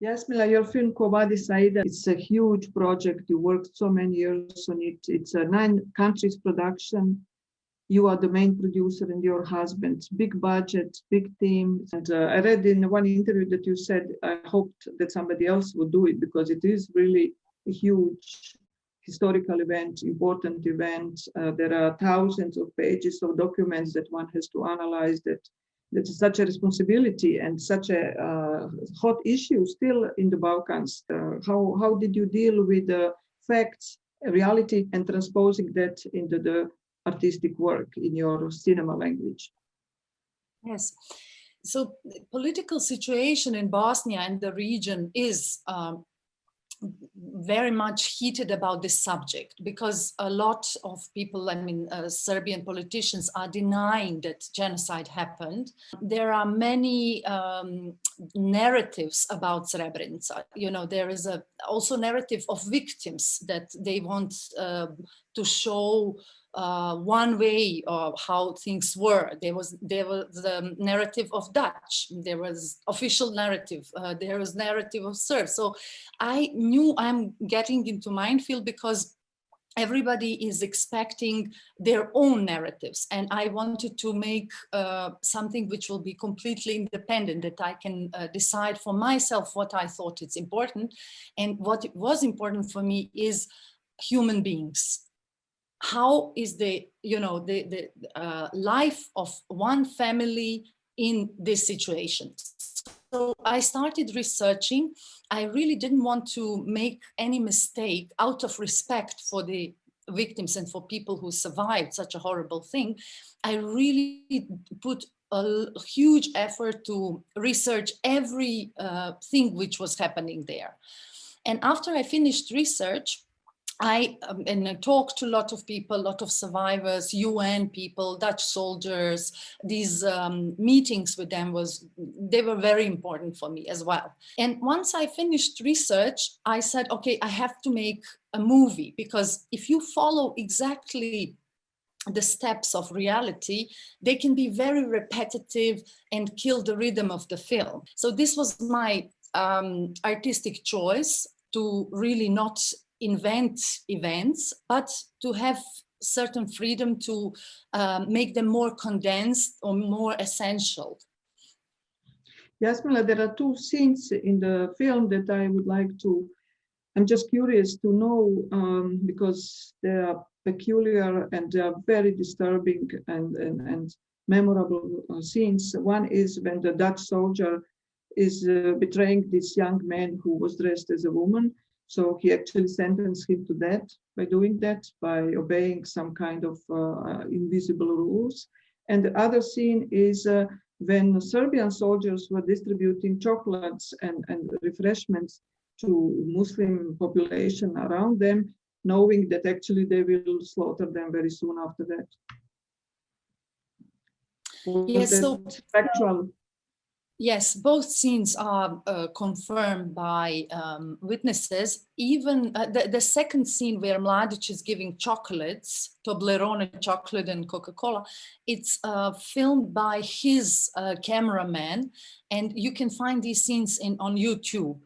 Jasmila, your film Vadis, Aida, it's a huge project. You worked so many years on it. It's a 9 countries production. You are the main producer and your husband. Big budget, big team. And I read in one interview that you said, I hoped that somebody else would do it because it is really a huge historical event, important event. There are thousands of pages of documents that one has to analyze. That's such a responsibility and such a hot issue still in the Balkans. How did you deal with the facts, reality, and transposing that into the artistic work in your cinema language? Yes. So the political situation in Bosnia and the region is very much heated about this subject because a lot of people, Serbian politicians are denying that genocide happened. There are many narratives about Srebrenica. You know, there is also narrative of victims that they want to show one way of how things were. There was the narrative of Dutch, there was official narrative, there was narrative of Serbs. So I knew I'm getting into minefield because everybody is expecting their own narratives, and I wanted to make something which will be completely independent, that I can decide for myself what I thought is important. And what was important for me is human beings. How is the life of one family in this situation? So I started researching. I really didn't want to make any mistake out of respect for the victims and for people who survived such a horrible thing. I really put a huge effort to research every thing which was happening there. And after I finished research, I talked to a lot of people, a lot of survivors, UN people, Dutch soldiers. These meetings with them they were very important for me as well. And once I finished research, I said, okay, I have to make a movie, because if you follow exactly the steps of reality, they can be very repetitive and kill the rhythm of the film. So this was my artistic choice, to really not invent events, but to have certain freedom to make them more condensed or more essential. Jasmila, there are 2 scenes in the film that I would like to, I'm just curious to know, because they are peculiar and they are very disturbing and memorable scenes. One is when the Dutch soldier is betraying this young man who was dressed as a woman. So he actually sentenced him to death by doing that, by obeying some kind of invisible rules. And the other scene is when Serbian soldiers were distributing chocolates and refreshments to Muslim population around them, knowing that actually they will slaughter them very soon after that. Yes, so factual? Yes, both scenes are confirmed by witnesses. Even the second scene where Mladic is giving chocolates, Toblerone chocolate and Coca-Cola, it's filmed by his cameraman, and you can find these scenes on YouTube.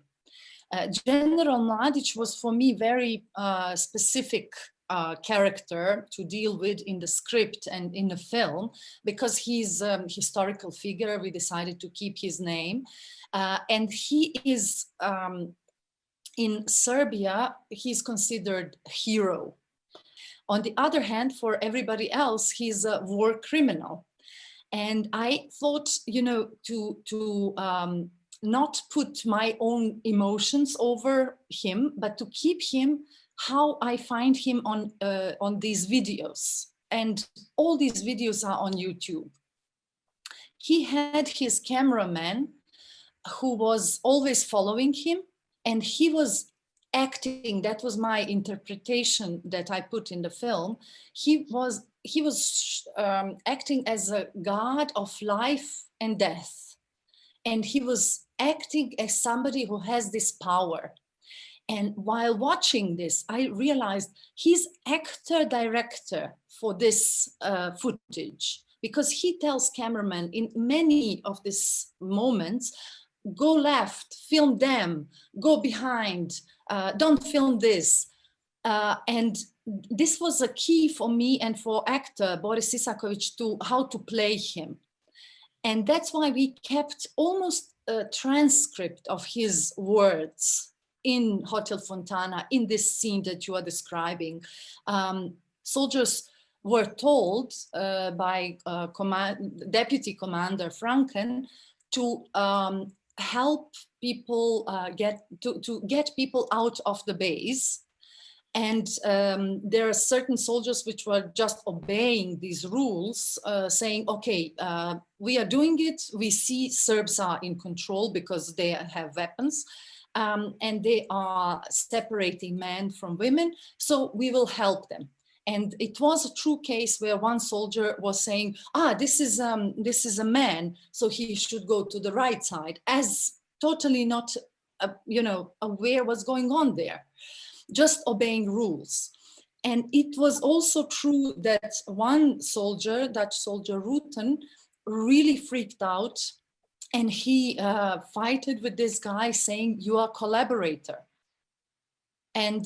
General Mladic was for me very specific character to deal with in the script and in the film, because he's a historical figure. We decided to keep his name, and he is in Serbia, he's considered a hero. On the other hand, for everybody else, he's a war criminal. And I thought, to not put my own emotions over him, but to keep him how I find him on these videos. And all these videos are on YouTube. He had his cameraman who was always following him, and he was acting, that was my interpretation that I put in the film. He was acting as a god of life and death. And he was acting as somebody who has this power. And while watching this, I realized he's actor-director for this footage, because he tells cameraman in many of these moments go left, film them, go behind, don't film this. And this was a key for me and for actor Boris Isakovic to how to play him. And that's why we kept almost a transcript of his words in Hotel Fontana, in this scene that you are describing. Soldiers were told by Deputy Commander Franken to help people to get people out of the base. And there are certain soldiers which were just obeying these rules, saying, okay, we are doing it. We see Serbs are in control because they have weapons. And they are separating men from women, so we will help them. And it was a true case where one soldier was saying, this is a man, so he should go to the right side, as totally not, aware what's going on there, just obeying rules. And it was also true that one soldier, Dutch soldier Rutten, really freaked out. And he fighted with this guy saying, you are a collaborator. And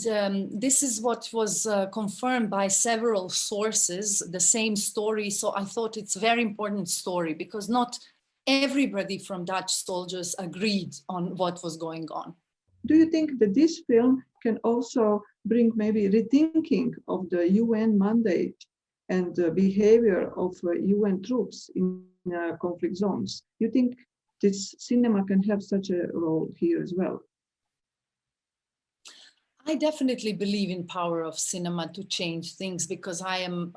this is what was confirmed by several sources, the same story. So I thought it's a very important story because not everybody from Dutch soldiers agreed on what was going on. Do you think that this film can also bring maybe rethinking of the UN mandate and the behavior of UN troops in conflict zones? Do you think this cinema can have such a role here as well? I definitely believe in power of cinema to change things because I am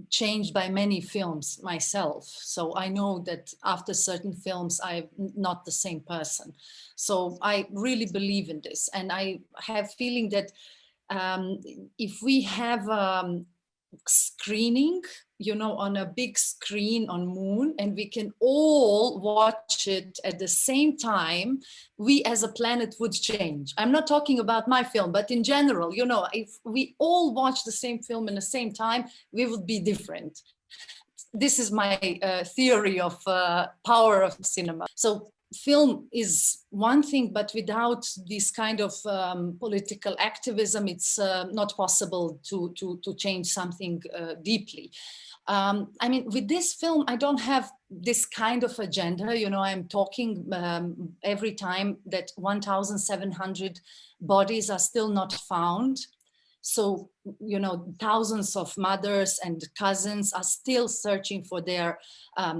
changed by many films myself. So I know that after certain films, I'm not the same person. So I really believe in this. And I have feeling that if we have screening, on a big screen on Moon, and we can all watch it at the same time, we as a planet would change. I'm not talking about my film, but in general, if we all watch the same film in the same time, we would be different. This is my theory of power of cinema. So film is one thing, but without this kind of political activism, it's not possible to change something deeply. I mean, with this film, I don't have this kind of agenda. I'm talking every time that 1,700 bodies are still not found. So, thousands of mothers and cousins are still searching for their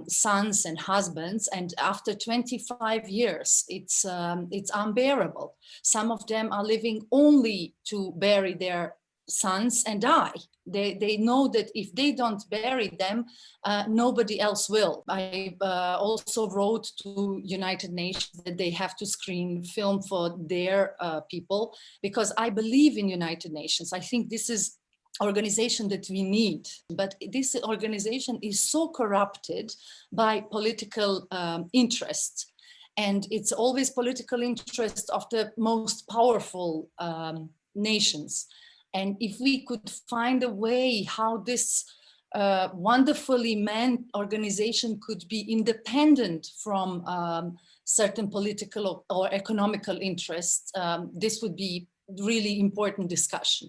sons and husbands. And after 25 years, it's unbearable. Some of them are living only to bury their sons and die. They know that if they don't bury them, nobody else will. I also wrote to United Nations that they have to screen film for their people, because I believe in United Nations. I think this is organization that we need, but this organization is so corrupted by political interests. And it's always political interest of the most powerful nations. And if we could find a way how this wonderfully manned organization could be independent from certain political or economical interests, this would be really important discussion.